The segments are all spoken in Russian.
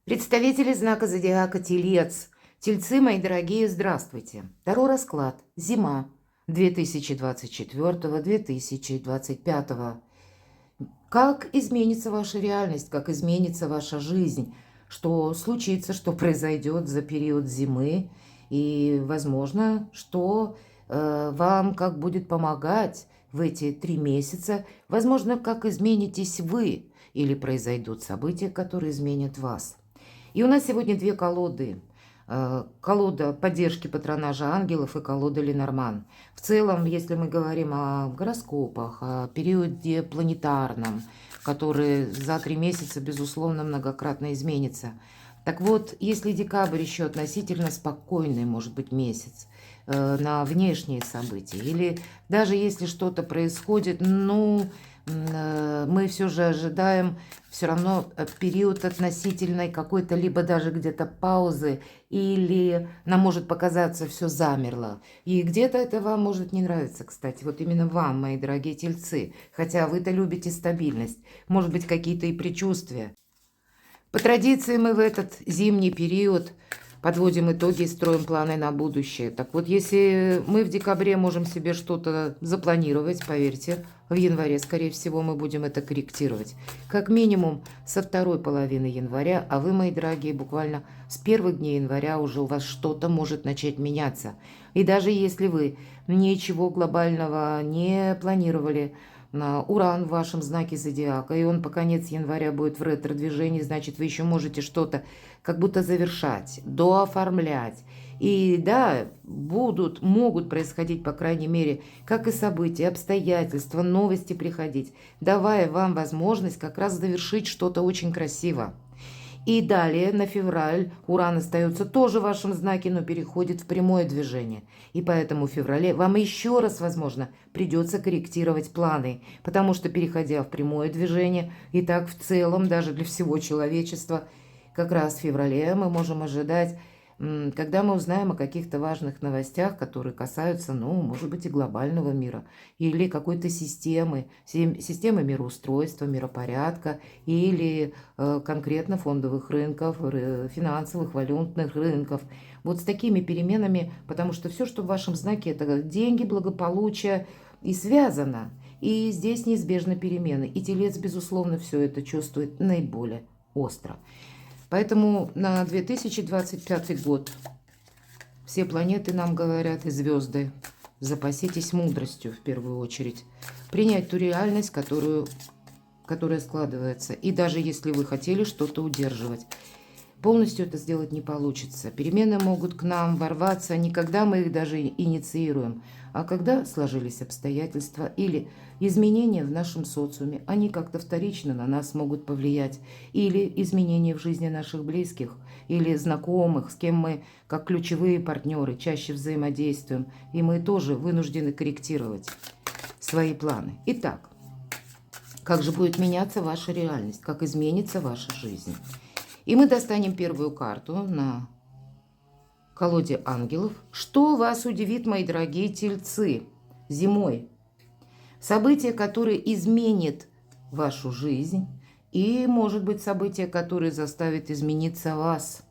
Представители знака зодиака Телец. Тельцы, мои дорогие, здравствуйте. Второй расклад. Зима 2024-2025. Как изменится ваша реальность, как изменится ваша жизнь, что случится, что произойдет за период зимы, и, возможно, что вам как будет помогать в эти 3 месяца, возможно, как изменитесь вы, или произойдут события, которые изменят вас. И у нас сегодня две колоды. Колода поддержки патронажа ангелов и колода Ленорман. В целом, если мы говорим о гороскопах, о периоде планетарном, который за 3 месяца, безусловно, многократно изменится. Так вот, если декабрь еще относительно спокойный, может быть, месяц, на внешние события, или даже если что-то происходит, мы все же ожидаем все равно период относительной какой-то, либо даже где-то паузы, или нам может показаться все замерло. И где-то это вам может не нравиться, кстати, вот именно вам, мои дорогие тельцы, хотя вы-то любите стабильность, может быть, какие-то и предчувствия. По традиции мы в этот зимний период подводим итоги и строим планы на будущее. Так вот, если мы в декабре можем себе что-то запланировать, поверьте, в январе, скорее всего, мы будем это корректировать. Как минимум со второй половины января, а вы, мои дорогие, буквально с первых дней января уже у вас что-то может начать меняться. И даже если вы ничего глобального не планировали, на Уран в вашем знаке зодиака, и он по конец января будет в ретро-движении, значит, вы еще можете что-то как будто завершать, дооформлять. И да, могут происходить, по крайней мере, как и события, обстоятельства, новости приходить, давая вам возможность как раз завершить что-то очень красиво. И далее на февраль Уран остается тоже в вашем знаке, но переходит в прямое движение. И поэтому в феврале вам еще раз, возможно, придется корректировать планы, потому что, переходя в прямое движение, и так в целом, даже для всего человечества, как раз в феврале мы можем ожидать, когда мы узнаем о каких-то важных новостях, которые касаются, может быть, и глобального мира, или какой-то системы мироустройства, миропорядка, или конкретно фондовых рынков, финансовых, валютных рынков. Вот с такими переменами, потому что все, что в вашем знаке, это деньги, благополучие, и связано. И здесь неизбежны перемены. И Телец, безусловно, все это чувствует наиболее остро. Поэтому на 2025 год все планеты нам говорят, и звезды, запаситесь мудростью в первую очередь. Принять ту реальность, которая складывается. И даже если вы хотели что-то удерживать, полностью это сделать не получится. Перемены могут к нам ворваться не когда мы их даже инициируем, а когда сложились обстоятельства или изменения в нашем социуме. Они как-то вторично на нас могут повлиять. Или изменения в жизни наших близких или знакомых, с кем мы, как ключевые партнеры, чаще взаимодействуем. И мы тоже вынуждены корректировать свои планы. Итак, как же будет меняться ваша реальность, как изменится ваша жизнь. И мы достанем первую карту на колоде ангелов. Что вас удивит, мои дорогие тельцы, зимой? Событие, которое изменит вашу жизнь, и, может быть, событие, которое заставит измениться вас.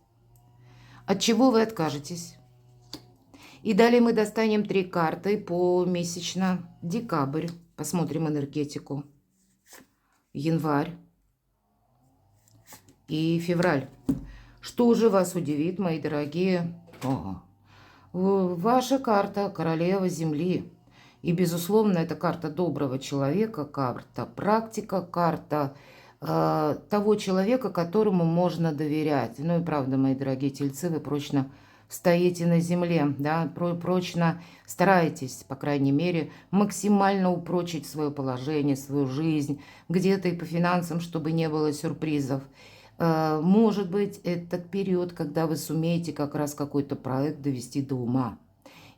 От чего вы откажетесь? И далее мы достанем 3 карты помесячно. Декабрь. Посмотрим энергетику. Январь. И февраль. Что же вас удивит, мои дорогие? Ваша карта королева Земли. И, безусловно, это карта доброго человека, карта практика, карта того человека, которому можно доверять. Ну и правда, мои дорогие тельцы, вы прочно стоите на земле, да, прочно стараетесь, по крайней мере, максимально упрочить свое положение, свою жизнь, где-то и по финансам, чтобы не было сюрпризов. Может быть, этот период, когда вы сумеете как раз какой-то проект довести до ума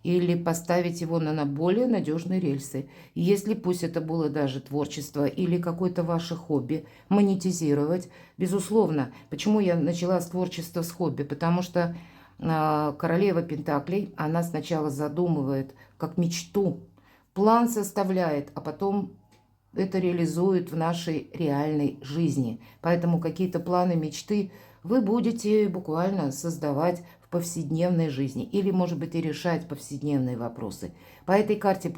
или поставить его на более надежные рельсы. Если пусть это было даже творчество или какое-то ваше хобби, монетизировать, безусловно. Почему я начала с творчества, с хобби? Потому что королева Пентаклей, она сначала задумывает как мечту, план составляет, а потом это реализует в нашей реальной жизни. Поэтому какие-то планы, мечты вы будете буквально создавать в повседневной жизни или, может быть, и решать повседневные вопросы. По этой карте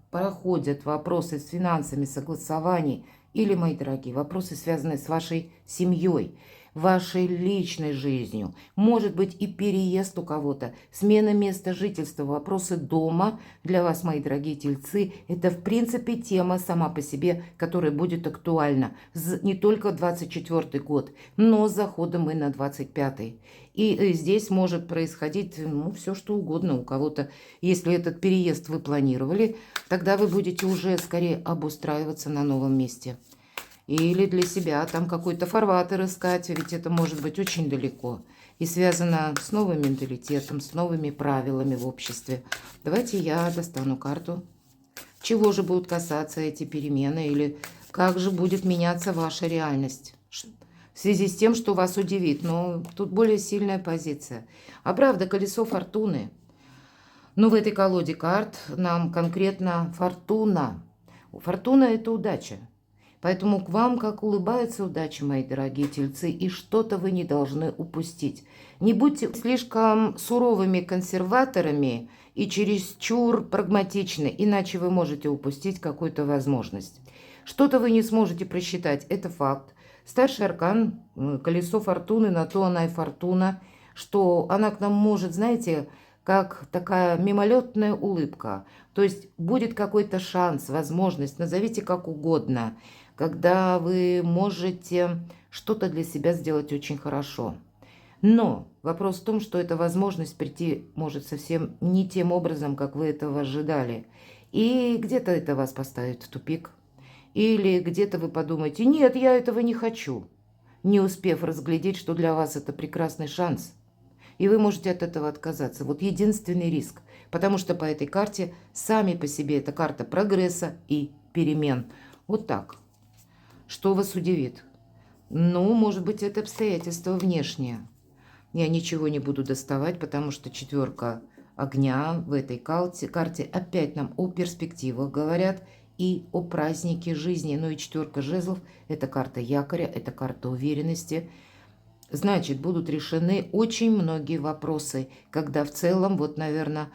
проходят вопросы с финансами, согласований или, мои дорогие, вопросы, связанные с вашей семьей, вашей личной жизнью. Может быть и переезд у кого-то, смена места жительства, вопросы дома. Для вас, мои дорогие тельцы, это в принципе тема сама по себе, которая будет актуальна не только 24 год, но с заходом и на 25-й. И здесь может происходить все что угодно у кого-то. Если этот переезд вы планировали, тогда вы будете уже скорее обустраиваться на новом месте. Или для себя там какой-то фарватер искать, ведь это может быть очень далеко. И связано с новым менталитетом, с новыми правилами в обществе. Давайте я достану карту. Чего же будут касаться эти перемены? Или как же будет меняться ваша реальность? В связи с тем, что вас удивит. Но тут более сильная позиция. А правда, колесо фортуны. Но в этой колоде карт нам конкретно фортуна. Фортуна – это удача. Поэтому к вам как улыбается удача, мои дорогие тельцы, и что-то вы не должны упустить. Не будьте слишком суровыми консерваторами и чересчур прагматичны, иначе вы можете упустить какую-то возможность. Что-то вы не сможете просчитать, это факт. Старший аркан, колесо фортуны, на то она и фортуна, что она к нам может, знаете, как такая мимолетная улыбка. То есть будет какой-то шанс, возможность, назовите как угодно, когда вы можете что-то для себя сделать очень хорошо. Но вопрос в том, что эта возможность прийти может совсем не тем образом, как вы этого ожидали. И где-то это вас поставит в тупик. Или где-то вы подумаете: нет, я этого не хочу, не успев разглядеть, что для вас это прекрасный шанс. И вы можете от этого отказаться. Вот единственный риск. Потому что по этой карте сами по себе это карта прогресса и перемен. Вот так. Что вас удивит? Ну, может быть, это обстоятельство внешнее. Я ничего не буду доставать, потому что четверка огня в этой карте опять нам о перспективах говорят и о празднике жизни. Ну и четверка жезлов – это карта якоря, это карта уверенности. Значит, будут решены очень многие вопросы, когда в целом, вот, наверное,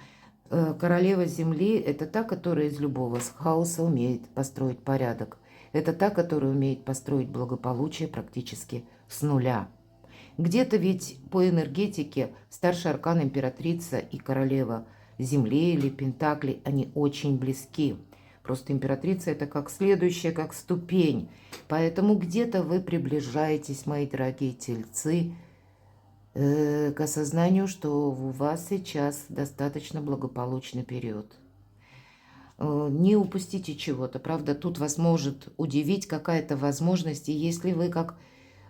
королева Земли – это та, которая из любого хаоса умеет построить порядок. Это та, которая умеет построить благополучие практически с нуля. Где-то ведь по энергетике старший аркан императрица и королева Земли или Пентаклей, они очень близки. Просто императрица – это как следующая, как ступень. Поэтому где-то вы приближаетесь, мои дорогие тельцы, к осознанию, что у вас сейчас достаточно благополучный период. Не упустите чего-то. Правда, тут вас может удивить какая-то возможность. И если вы как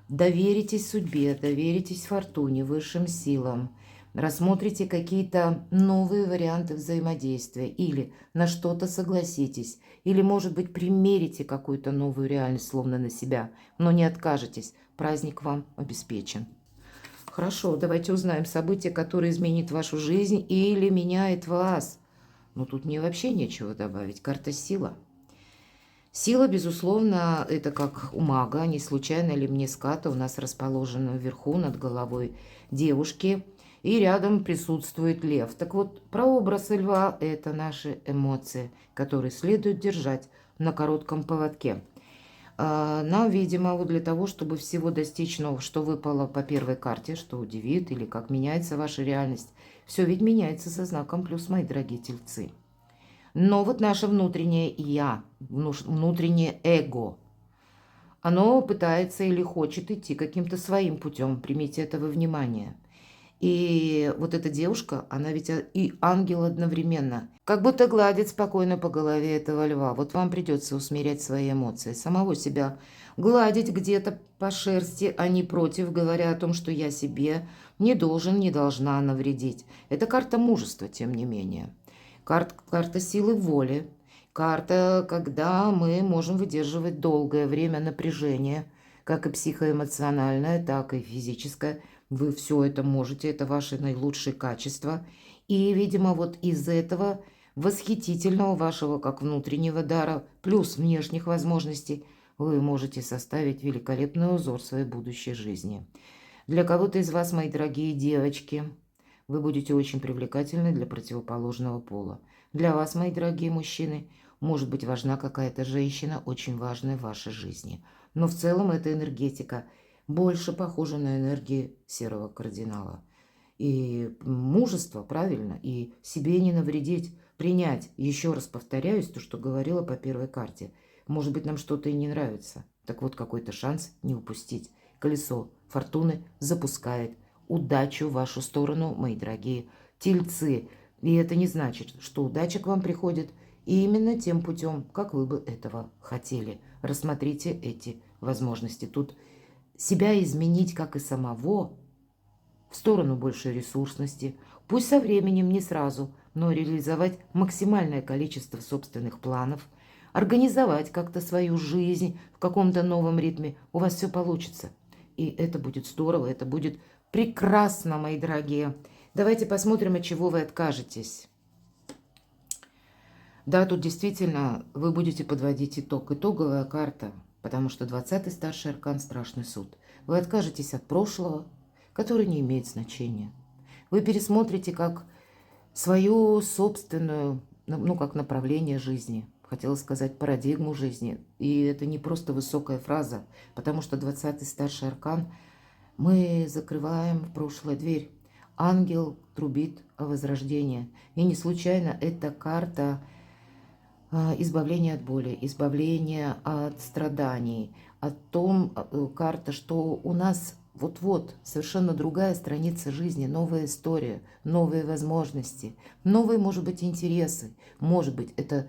доверитесь судьбе, доверитесь фортуне, высшим силам, рассмотрите какие-то новые варианты взаимодействия, или на что-то согласитесь, или, может быть, примерите какую-то новую реальность, словно на себя, но не откажетесь. Праздник вам обеспечен. Хорошо, давайте узнаем события, которые изменят вашу жизнь или меняет вас. Но тут мне вообще нечего добавить. Карта сила. Сила, безусловно, это как у мага. Не случайно ли мне ската у нас расположена вверху над головой девушки. И рядом присутствует лев. Так вот, прообраз льва – это наши эмоции, которые следует держать на коротком поводке. Нам, видимо, вот для того, чтобы всего достичь нового, что выпало по первой карте, что удивит, или как меняется ваша реальность, все ведь меняется со знаком плюс, мои дорогие тельцы. Но вот наше внутреннее «я», внутреннее эго, оно пытается или хочет идти каким-то своим путем, примите это во внимание. И вот эта девушка, она ведь и ангел одновременно. Как будто гладит спокойно по голове этого льва. Вот вам придется усмирять свои эмоции, самого себя гладить где-то по шерсти, а не против, говоря о том, что я себе не должен, не должна навредить. Это карта мужества, тем не менее. Карта силы воли. Карта, когда мы можем выдерживать долгое время напряжения, как и психоэмоциональное, так и физическое. Вы все это можете, это ваши наилучшие качества. И, видимо, вот из этого восхитительного вашего как внутреннего дара, плюс внешних возможностей, вы можете составить великолепный узор своей будущей жизни. Для кого-то из вас, мои дорогие девочки, вы будете очень привлекательны для противоположного пола. Для вас, мои дорогие мужчины, может быть важна какая-то женщина, очень важная в вашей жизни. Но в целом эта энергетика больше похожа на энергию серого кардинала. И мужество, правильно, и себе не навредить, принять, еще раз повторяюсь, то, что говорила по первой карте. Может быть, нам что-то и не нравится. Так вот, какой-то шанс не упустить. Колесо фортуны запускает удачу в вашу сторону, мои дорогие тельцы. И это не значит, что удача к вам приходит именно тем путем, как вы бы этого хотели. Рассмотрите эти возможности. Тут себя изменить, как и самого, в сторону большей ресурсности, пусть со временем, не сразу, но реализовать максимальное количество собственных планов, организовать как-то свою жизнь в каком-то новом ритме, у вас все получится. И это будет здорово, это будет прекрасно, мои дорогие. Давайте посмотрим, от чего вы откажетесь. Да, тут действительно вы будете подводить итог. Итоговая карта, потому что 20-й старший аркан – страшный суд. Вы откажетесь от прошлого, который не имеет значения. Вы пересмотрите как свою собственную, ну, как направление жизни. Хотела сказать парадигму жизни. И это не просто высокая фраза, потому что 20-й старший аркан мы закрываем в прошлое дверь. Ангел трубит о возрождении. И не случайно эта карта избавления от боли, избавления от страданий, о том, карта, что у нас вот-вот совершенно другая страница жизни, новая история, новые возможности, новые, может быть, интересы. Может быть, это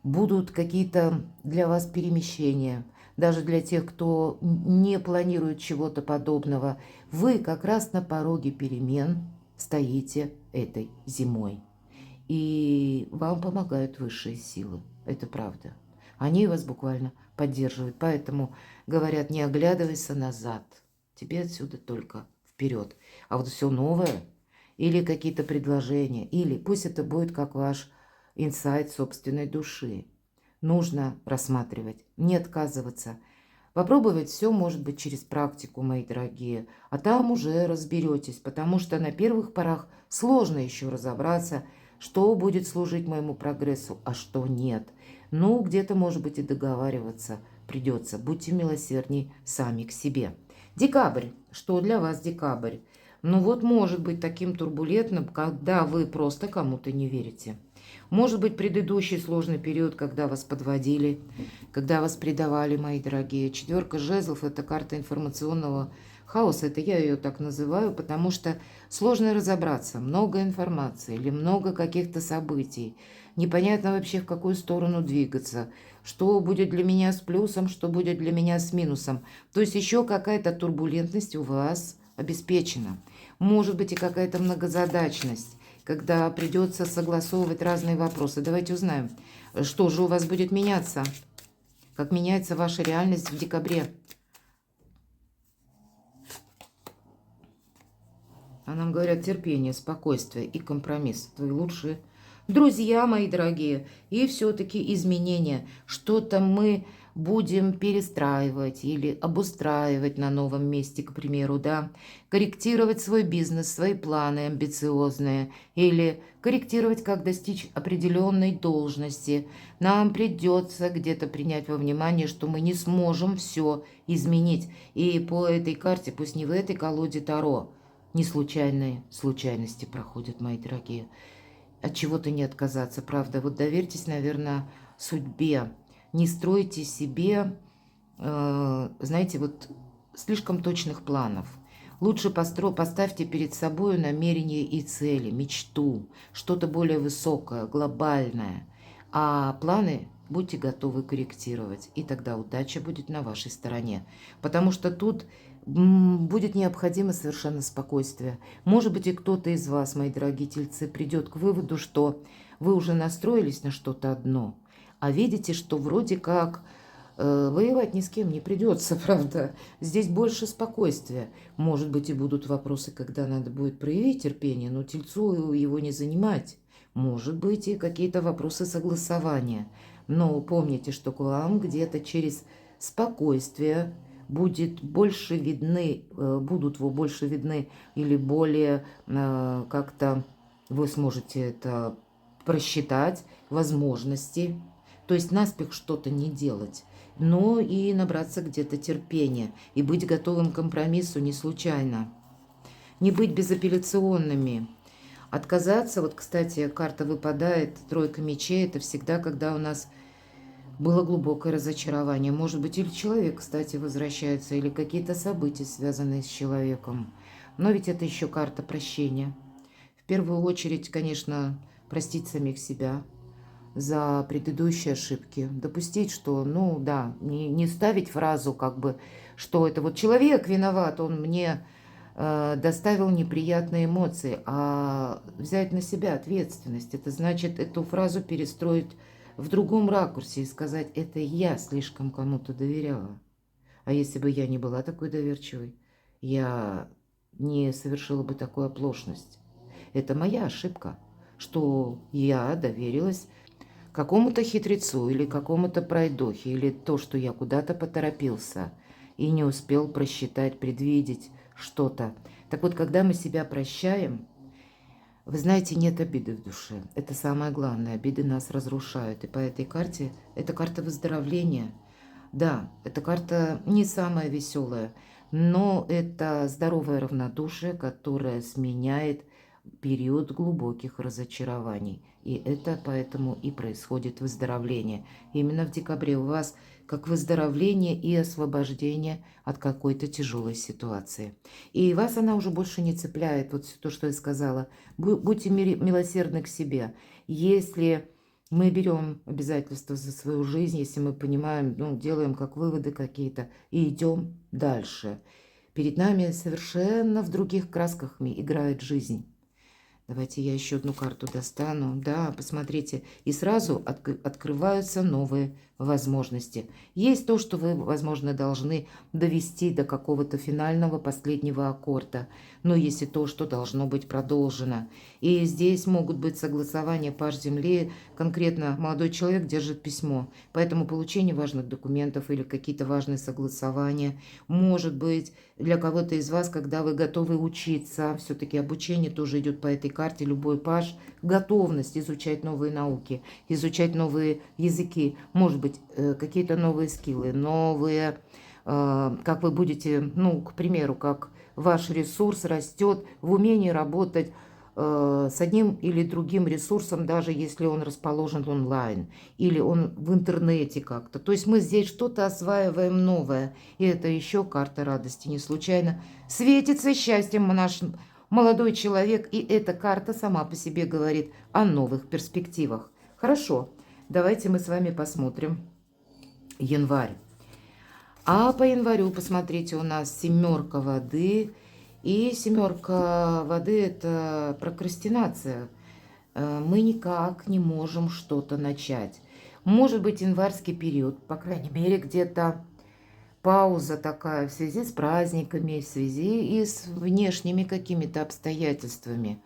будут какие-то для вас перемещения. Даже для тех, кто не планирует чего-то подобного. Вы как раз на пороге перемен стоите этой зимой. И вам помогают высшие силы. Это правда. Они вас буквально поддерживают. Поэтому говорят, не оглядывайся назад. Тебе отсюда только вперед. А вот все новое, или какие-то предложения, или пусть это будет как ваш инсайт собственной души. Нужно рассматривать, не отказываться. Попробовать все, может быть, через практику, мои дорогие. А там уже разберетесь, потому что на первых порах сложно еще разобраться, что будет служить моему прогрессу, а что нет. Ну, где-то, может быть, и договариваться придется. Будьте милосердней сами к себе. Декабрь. Что для вас декабрь? Ну вот может быть таким турбулентным, когда вы просто кому-то не верите. Может быть предыдущий сложный период, когда вас подводили, когда вас предавали, мои дорогие. Четверка жезлов – это карта информационного хаоса. Это я ее так называю, потому что сложно разобраться. Много информации или много каких-то событий. Непонятно вообще, в какую сторону двигаться. Что будет для меня с плюсом, что будет для меня с минусом. То есть еще какая-то турбулентность у вас обеспечена. Может быть и какая-то многозадачность, когда придется согласовывать разные вопросы. Давайте узнаем, что же у вас будет меняться. Как меняется ваша реальность в декабре. А нам говорят терпение, спокойствие и компромисс. Твои лучшие друзья, мои дорогие. И все-таки изменения. Что-то мы будем перестраивать или обустраивать на новом месте, к примеру, да. Корректировать свой бизнес, свои планы амбициозные. Или корректировать, как достичь определенной должности. Нам придется где-то принять во внимание, что мы не сможем все изменить. И по этой карте, пусть не в этой колоде Таро, не случайные случайности проходят, мои дорогие. От чего-то не отказаться, правда. Вот доверьтесь, наверное, судьбе. Не стройте себе, знаете, вот слишком точных планов. Лучше поставьте перед собой намерения и цели, мечту, что-то более высокое, глобальное. А планы будьте готовы корректировать, и тогда удача будет на вашей стороне. Потому что тут будет необходимо совершенно спокойствие. Может быть, и кто-то из вас, мои дорогие тельцы, придет к выводу, что вы уже настроились на что-то одно, а видите, что вроде как воевать ни с кем не придется, правда. Здесь больше спокойствия. Может быть, и будут вопросы, когда надо будет проявить терпение, но тельцу его не занимать. Может быть, и какие-то вопросы согласования. Но помните, что к вам где-то через спокойствие будет больше видны, будут вы больше видны или более как-то вы сможете это просчитать, возможности. То есть наспех что-то не делать, но и набраться где-то терпения и быть готовым к компромиссу не случайно. Не быть безапелляционными. Отказаться, вот, кстати, карта выпадает, тройка мечей, это всегда, когда у нас было глубокое разочарование. Может быть, или человек, кстати, возвращается, или какие-то события, связанные с человеком. Но ведь это еще карта прощения. В первую очередь, конечно, простить самих себя за предыдущие ошибки. Допустить, что, ну да, не ставить фразу, как бы, что это вот человек виноват, он мне доставил неприятные эмоции, а взять на себя ответственность. Это значит эту фразу перестроить в другом ракурсе и сказать, это я слишком кому-то доверяла. А если бы я не была такой доверчивой, я не совершила бы такую оплошность. Это моя ошибка, что я доверилась какому-то хитрецу или какому-то пройдохе, или то, что я куда-то поторопился и не успел просчитать, предвидеть что-то. Так вот, когда мы себя прощаем, вы знаете, нет обиды в душе. Это самое главное. Обиды нас разрушают. И по этой карте, это карта выздоровления. Да, эта карта не самая веселая, но это здоровое равнодушие, которое сменяет период глубоких разочарований. И это поэтому и происходит выздоровление. Именно в декабре у вас как выздоровление и освобождение от какой-то тяжелой ситуации. И вас она уже больше не цепляет. Вот то, что я сказала. Будьте милосердны к себе. Если мы берем обязательства за свою жизнь, если мы понимаем, ну, делаем как выводы какие-то и идем дальше. Перед нами совершенно в других красках играет жизнь. Давайте я еще одну карту достану. Да, посмотрите. И сразу открываются новые возможности. Есть то, что вы, возможно, должны довести до какого-то финального последнего аккорда. Но есть и то, что должно быть продолжено. И здесь могут быть согласования. Паж Земли, конкретно молодой человек держит письмо. Поэтому получение важных документов или какие-то важные согласования. Может быть, для кого-то из вас, когда вы готовы учиться, все-таки обучение тоже идет по этой карте, любой паж, готовность изучать новые науки, изучать новые языки, может быть, какие-то новые скиллы, новые, как вы будете, ну, к примеру, как ваш ресурс растет в умении работать с одним или другим ресурсом, даже если он расположен онлайн или он в интернете как-то. То есть мы здесь что-то осваиваем новое. И это еще карта радости. Не случайно светится счастьем наш молодой человек. И эта карта сама по себе говорит о новых перспективах. Хорошо, давайте мы с вами посмотрим январь. А по январю, посмотрите, у нас семерка воды. И семерка воды – это прокрастинация. Мы никак не можем что-то начать. Может быть, январский период, по крайней мере, где-то пауза такая в связи с праздниками, в связи и с внешними какими-то обстоятельствами.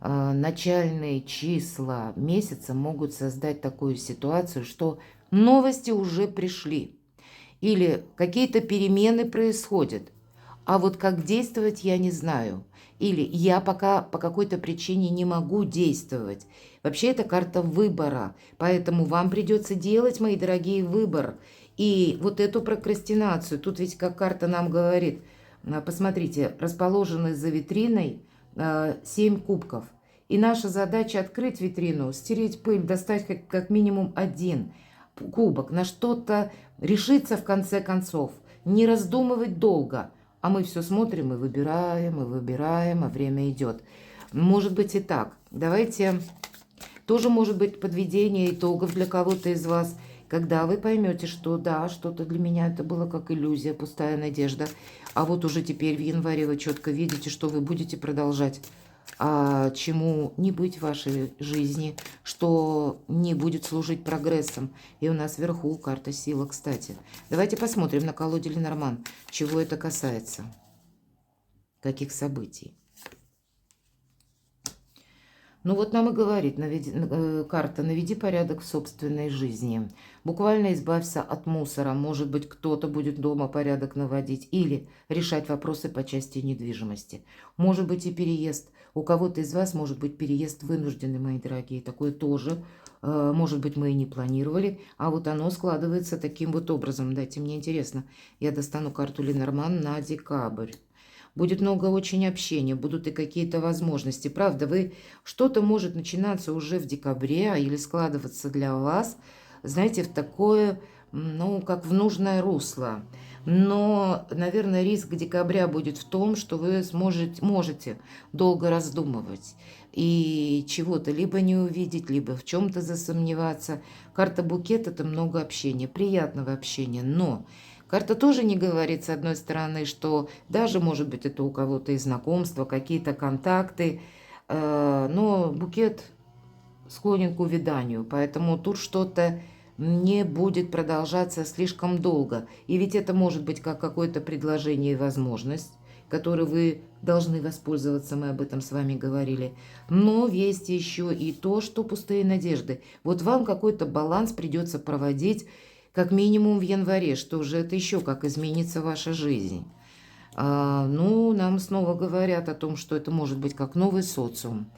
Начальные числа месяца могут создать такую ситуацию, что новости уже пришли. Или какие-то перемены происходят. А вот как действовать, я не знаю. Или я пока по какой-то причине не могу действовать. Вообще это карта выбора. Поэтому вам придется делать, мои дорогие, выбор. И вот эту прокрастинацию, тут ведь как карта нам говорит, посмотрите, расположены за витриной 7 кубков. И наша задача открыть витрину, стереть пыль, достать как минимум один кубок, на что-то решиться в конце концов, не раздумывать долго. А мы все смотрим и выбираем, а время идет. Может быть и так. Давайте, тоже может быть подведение итогов для кого-то из вас, когда вы поймете, что да, что-то для меня это было как иллюзия, пустая надежда. А вот уже теперь в январе вы четко видите, что вы будете продолжать. А чему не быть в вашей жизни, что не будет служить прогрессом. И у нас вверху карта сила, кстати. Давайте посмотрим на колоде Ленорман, чего это касается, каких событий. Ну вот нам и говорит карта «Наведи порядок в собственной жизни». Буквально избавься от мусора. Может быть, кто-то будет дома порядок наводить или решать вопросы по части недвижимости. Может быть и переезд. У кого-то из вас может быть переезд вынужденный, мои дорогие. Такое тоже. Может быть, мы и не планировали, а вот оно складывается таким вот образом. Дайте мне интересно. Я достану карту Ленорман на декабрь. Будет много очень общения, будут и какие-то возможности. Правда, что-то может начинаться уже в декабре или складываться для вас, знаете, в такое, ну, как в нужное русло. Но, наверное, риск декабря будет в том, что вы можете долго раздумывать и чего-то либо не увидеть, либо в чем-то засомневаться. Карта букет – это много общения, приятного общения, но карта тоже не говорит, с одной стороны, что даже, может быть, это у кого-то и знакомства, какие-то контакты, но букет склонен к увяданию, поэтому тут что-то не будет продолжаться слишком долго. И ведь это может быть как какое-то предложение и возможность, которой вы должны воспользоваться, мы об этом с вами говорили. Но есть еще и то, что пустые надежды. Вот вам какой-то баланс придется проводить как минимум в январе, что же это еще как изменится ваша жизнь. Ну, нам снова говорят о том, что это может быть как новый социум.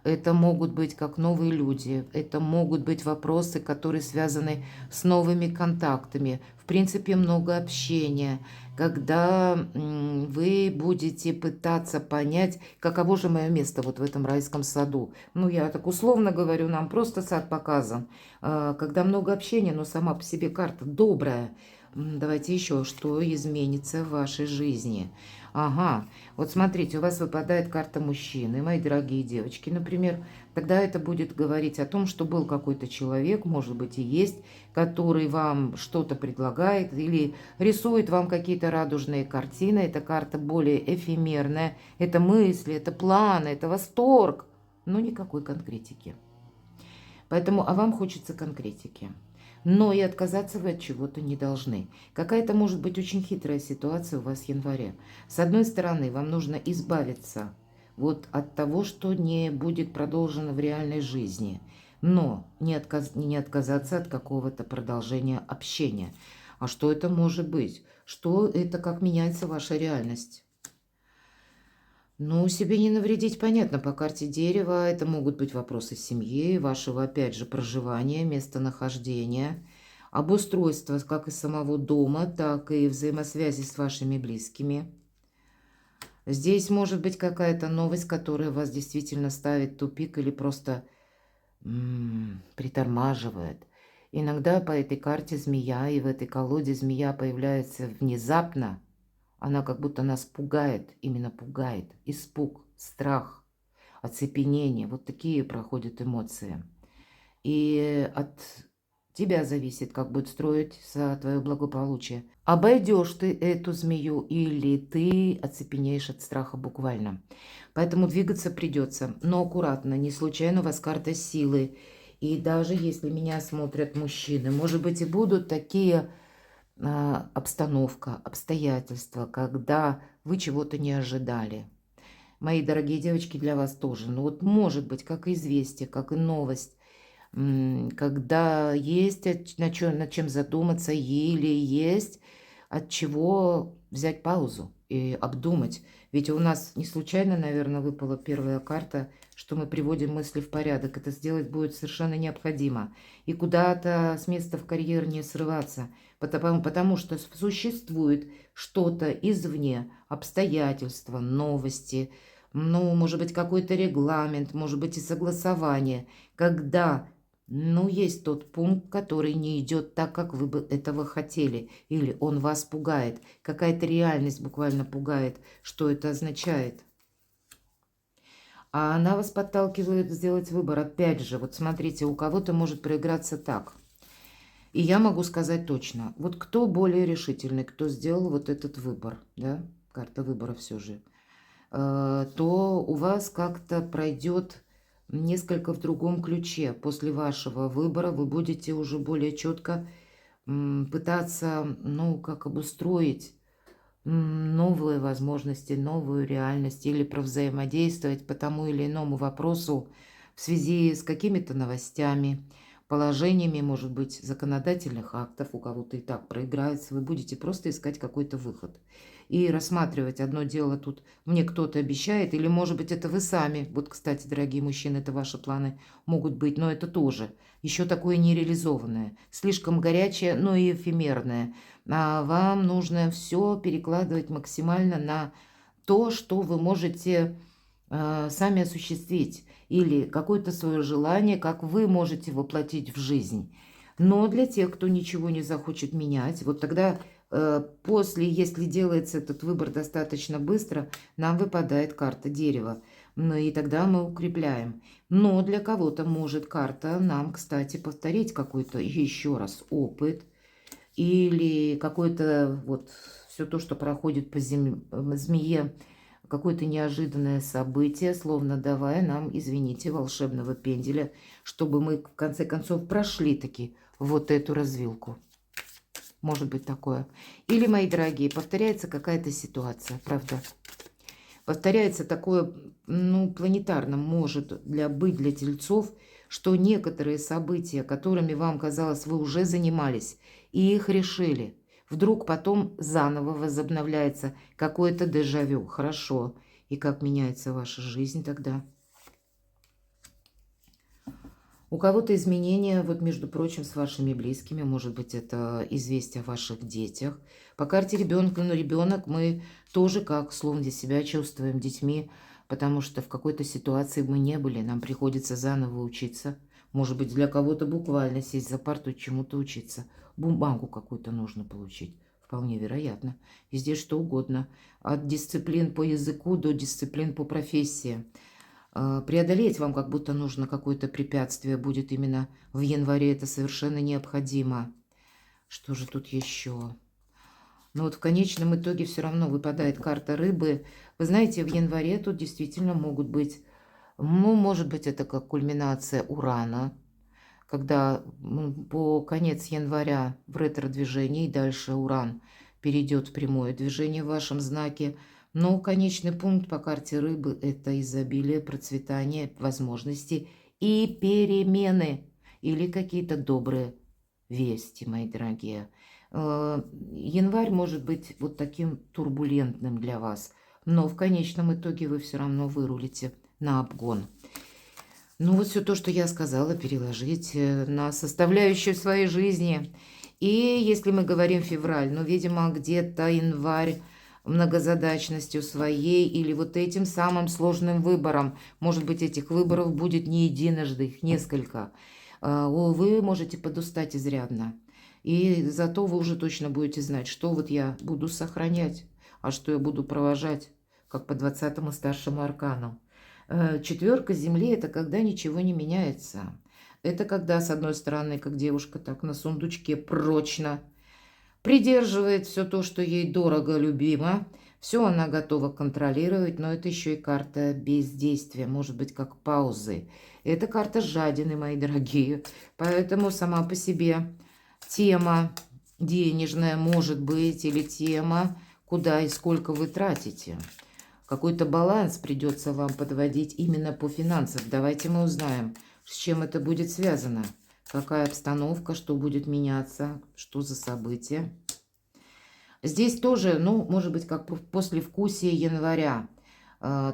Это могут быть как новые люди, это могут быть вопросы, которые связаны с новыми контактами. В принципе, много общения, когда вы будете пытаться понять, каково же мое место вот в этом райском саду. Ну, я так условно говорю, нам просто сад показан. Когда много общения, но сама по себе карта добрая. Давайте еще, что изменится в вашей жизни. Ага, вот смотрите, у вас выпадает карта мужчины, мои дорогие девочки, например. Тогда это будет говорить о том, что был какой-то человек, может быть и есть, который вам что-то предлагает или рисует вам какие-то радужные картины. Это карта более эфемерная, это мысли, это планы, это восторг, но никакой конкретики. Поэтому, а вам хочется конкретики. Но и отказаться вы от чего-то не должны. Какая-то может быть очень хитрая ситуация у вас в январе. С одной стороны, вам нужно избавиться вот от того, что не будет продолжено в реальной жизни, но не отказаться от какого-то продолжения общения. А что это может быть? Что это, как меняется ваша реальность? Ну, себе не навредить, понятно, по карте дерева. Это могут быть вопросы семьи, вашего, опять же, проживания, местонахождения, обустройства как и самого дома, так и взаимосвязи с вашими близкими. Здесь может быть какая-то новость, которая вас действительно ставит в тупик или просто притормаживает. Иногда по этой карте змея, и в этой колоде змея появляется внезапно. Она как будто нас пугает, именно пугает. Испуг, страх, оцепенение. Вот такие проходят эмоции. И от тебя зависит, как будет строиться твое благополучие. Обойдешь ты эту змею или ты оцепенеешь от страха буквально. Поэтому двигаться придется, но аккуратно. Не случайно у вас карта силы. И даже если меня смотрят мужчины, может быть и будут такие обстановка, обстоятельства, когда вы чего-то не ожидали. Мои дорогие девочки, для вас тоже. Ну вот может быть, как и известие, как и новость, когда есть над чем задуматься или есть от чего взять паузу и обдумать. Ведь у нас не случайно, наверное, выпала первая карта, что мы приводим мысли в порядок. Это сделать будет совершенно необходимо. И куда-то с места в карьер не срываться, потому что существует что-то извне, обстоятельства, новости, ну, может быть, какой-то регламент, может быть, и согласование, когда, ну, есть тот пункт, который не идет так, как вы бы этого хотели, или он вас пугает, какая-то реальность буквально пугает, что это означает. А она вас подталкивает сделать выбор. Опять же, вот смотрите, у кого-то может проиграться так. И я могу сказать точно, вот кто более решительный, кто сделал вот этот выбор, да, карта выбора все же, то у вас как-то пройдет несколько в другом ключе. После вашего выбора вы будете уже более четко пытаться, ну, как обустроить новые возможности, новую реальность или провзаимодействовать по тому или иному вопросу в связи с какими-то новостями, положениями, может быть, законодательных актов, у кого-то и так проиграется, вы будете просто искать какой-то выход. И рассматривать одно дело тут мне кто-то обещает, или, может быть, это вы сами. Вот, кстати, дорогие мужчины, это ваши планы могут быть, но это тоже еще такое нереализованное, слишком горячее, но и эфемерное. А вам нужно все перекладывать максимально на то, что вы можете сами осуществить, или какое-то свое желание, как вы можете воплотить в жизнь. Но для тех, кто ничего не захочет менять, вот тогда после, если делается этот выбор достаточно быстро, нам выпадает карта дерева. Ну и тогда мы укрепляем. Но для кого-то может карта нам, кстати, повторить какой-то еще раз опыт или какое-то вот все то, что проходит по змее, какое-то неожиданное событие, словно давая нам, извините, волшебного пенделя, чтобы мы в конце концов прошли таки вот эту развилку. Может быть такое. Или, мои дорогие, повторяется какая-то ситуация, правда? Повторяется такое, ну, планетарно может быть для тельцов, что некоторые события, которыми вам казалось, вы уже занимались, и их решили, вдруг потом заново возобновляется какое-то дежавю. Хорошо. И как меняется ваша жизнь тогда? У кого-то изменения, вот между прочим, с вашими близкими, может быть, это известие о ваших детях. По карте ребенка, но ребенок мы тоже как словно для себя чувствуем детьми, потому что в какой-то ситуации мы не были, нам приходится заново учиться. Может быть, для кого-то буквально сесть за парту и чему-то учиться. Бумагу какую-то нужно получить. Вполне вероятно. И здесь что угодно. От дисциплин по языку до дисциплин по профессии. Преодолеть вам как будто нужно какое-то препятствие будет именно в январе. Это совершенно необходимо. Что же тут еще? Но вот в конечном итоге все равно выпадает карта рыбы. Вы знаете, в январе тут действительно могут быть, ну, может быть, это как кульминация Урана, когда по конец января в ретро-движении и дальше Уран перейдет в прямое движение в вашем знаке. Но конечный пункт по карте рыбы – это изобилие, процветание, возможности и перемены или какие-то добрые вести, мои дорогие. Январь может быть вот таким турбулентным для вас, но в конечном итоге вы все равно вырулите на обгон. Ну вот все то, что я сказала, переложить на составляющую своей жизни. И если мы говорим февраль, ну, видимо, где-то январь многозадачностью своей или вот этим самым сложным выбором. Может быть, этих выборов будет не единожды, их несколько. Вы можете подустать изрядно. И зато вы уже точно будете знать, что вот я буду сохранять, а что я буду провожать, как по 20-му старшему аркану. Четверка земли – это когда ничего не меняется. Это когда, с одной стороны, как девушка так на сундучке прочно придерживает все то, что ей дорого, любимо. Все она готова контролировать, но это еще и карта бездействия, может быть, как паузы. Это карта жадины, мои дорогие. Поэтому сама по себе тема денежная может быть, или тема, куда и сколько вы тратите. Какой-то баланс придется вам подводить именно по финансам. Давайте мы узнаем, с чем это будет связано. Какая обстановка, что будет меняться, что за события. Здесь тоже, ну, может быть, как послевкусие января.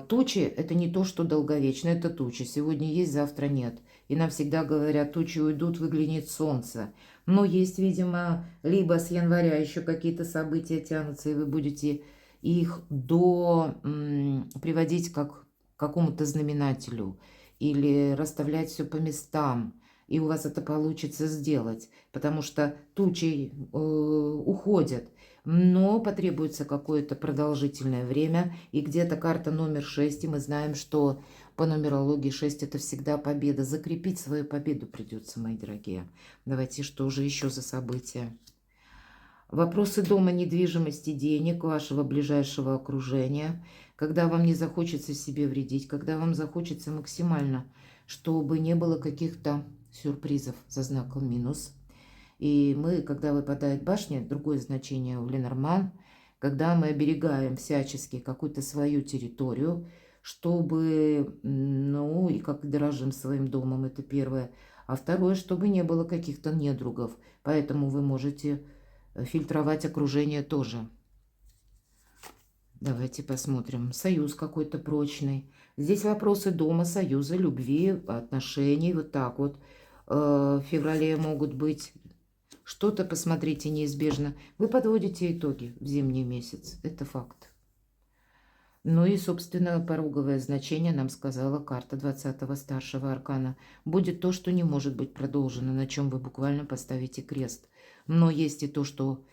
Тучи – это не то, что долговечно, это тучи. Сегодня есть, завтра нет. И нам всегда говорят, тучи уйдут, выглянет солнце. Но есть, видимо, либо с января еще какие-то события тянутся, и вы будете их приводить как к какому-то знаменателю или расставлять все по местам. И у вас это получится сделать, потому что тучи уходят, но потребуется какое-то продолжительное время. И где-то карта номер 6, и мы знаем, что по нумерологии 6 это всегда победа. Закрепить свою победу придется, мои дорогие. Давайте, что же еще за события? Вопросы дома, недвижимости, денег, вашего ближайшего окружения, когда вам не захочется себе вредить, когда вам захочется максимально, чтобы не было каких-то сюрпризов за знаком минус. И мы, когда выпадает башня, другое значение у Ленорман, когда мы оберегаем всячески какую-то свою территорию, чтобы, ну, и как дорожим своим домом, это первое. А второе, чтобы не было каких-то недругов. Поэтому вы можете фильтровать окружение тоже. Давайте посмотрим. Союз какой-то прочный. Здесь вопросы дома, союза, любви, отношений. Вот так вот. В феврале могут быть. Что-то, посмотрите, неизбежно. Вы подводите итоги в зимний месяц. Это факт. Ну и, собственно, пороговое значение нам сказала карта 20-го старшего аркана. Будет то, что не может быть продолжено, на чем вы буквально поставите крест. Но есть и то, что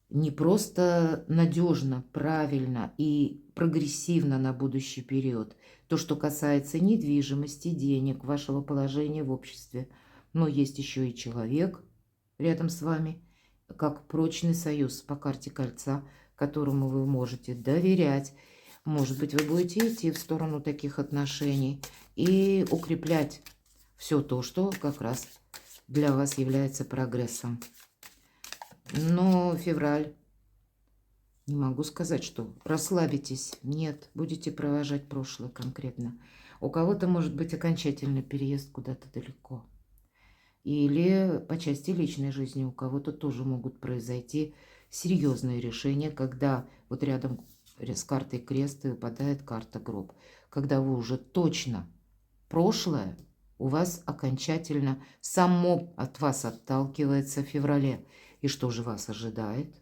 не просто надежно, правильно и прогрессивно на будущий период. То, что касается недвижимости, денег, вашего положения в обществе. Но есть еще и человек рядом с вами, как прочный союз по карте кольца, которому вы можете доверять. Может быть, вы будете идти в сторону таких отношений и укреплять все то, что как раз для вас является прогрессом. Но февраль, не могу сказать, что расслабитесь. Нет, будете провожать прошлое конкретно. У кого-то может быть окончательный переезд куда-то далеко. Или по части личной жизни у кого-то тоже могут произойти серьезные решения, когда вот рядом с картой крест выпадает карта гроб. Когда вы уже точно прошлое у вас окончательно само от вас отталкивается в феврале. И что же вас ожидает?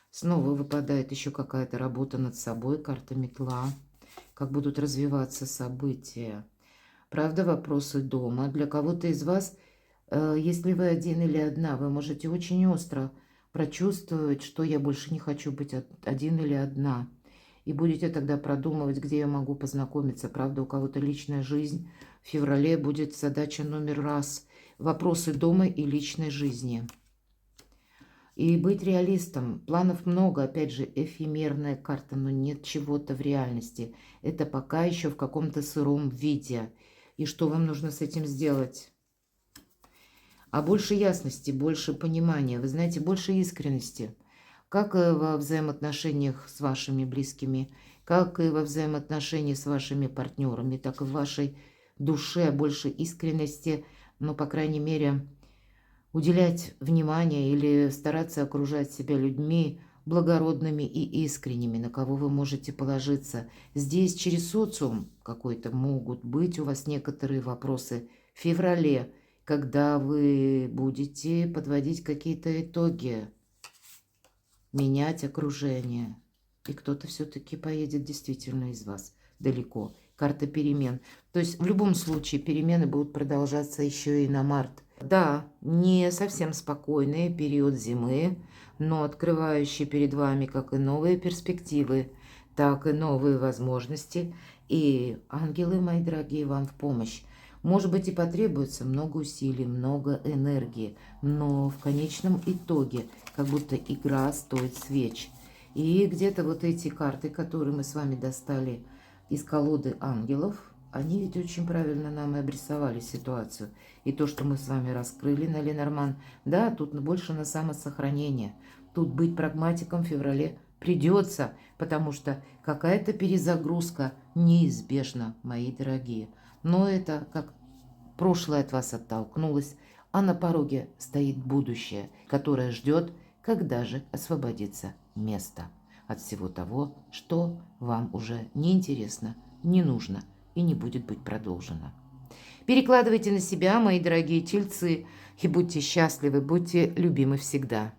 Снова выпадает еще какая-то работа над собой, карта метла. Как будут развиваться события. Правда, вопросы дома. Для кого-то из вас, если вы один или одна, вы можете очень остро прочувствовать, что я больше не хочу быть один или одна. И будете тогда продумывать, где я могу познакомиться. Правда, у кого-то личная жизнь в феврале будет задача номер раз. Вопросы дома и личной жизни. И быть реалистом. Планов много, опять же, эфемерная карта, но нет чего-то в реальности. Это пока еще в каком-то сыром виде. И что вам нужно с этим сделать? А больше ясности, больше понимания, вы знаете, больше искренности. Как и во взаимоотношениях с вашими близкими, как и во взаимоотношениях с вашими партнерами, так и в вашей душе больше искренности, но, по крайней мере, уделять внимание или стараться окружать себя людьми благородными и искренними, на кого вы можете положиться. Здесь через социум какой-то могут быть у вас некоторые вопросы в феврале, когда вы будете подводить какие-то итоги, менять окружение. И кто-то все-таки поедет действительно из вас далеко. Карта перемен. То есть в любом случае перемены будут продолжаться еще и на март. Да, не совсем спокойный период зимы, но открывающий перед вами как и новые перспективы, так и новые возможности. И ангелы, мои дорогие, вам в помощь. Может быть, и потребуется много усилий, много энергии, но в конечном итоге как будто игра стоит свеч. И где-то вот эти карты, которые мы с вами достали из колоды ангелов, они ведь очень правильно нам и обрисовали ситуацию. И то, что мы с вами раскрыли на Ленорман, да, тут больше на самосохранение. Тут быть прагматиком в феврале придется, потому что какая-то перезагрузка неизбежна, мои дорогие. Но это как прошлое от вас оттолкнулось, а на пороге стоит будущее, которое ждет, когда же освободится место от всего того, что вам уже не интересно, не нужно и не будет быть продолжено. Перекладывайте на себя, мои дорогие тельцы, и будьте счастливы, будьте любимы всегда.